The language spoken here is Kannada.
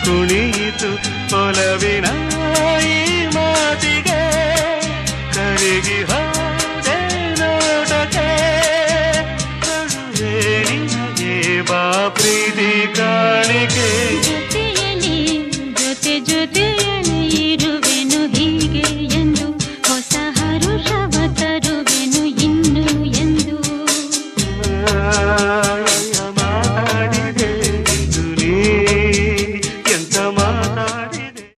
ಕುಣಿಯಿತು ಒಲವಿನ ಈ ಮಾತಿಗೆ ಕರಗಿ ಹೋದೆ ನೋಟಕ್ಕೆ ಕರುವೆ ನಿನಗೆ ಬಾ ಪ್ರೀತಿ ಕಾಣಿಕೆ ಜೊತೆಯಲ್ಲಿ ಜೊತೆ ಜೊತೆಯ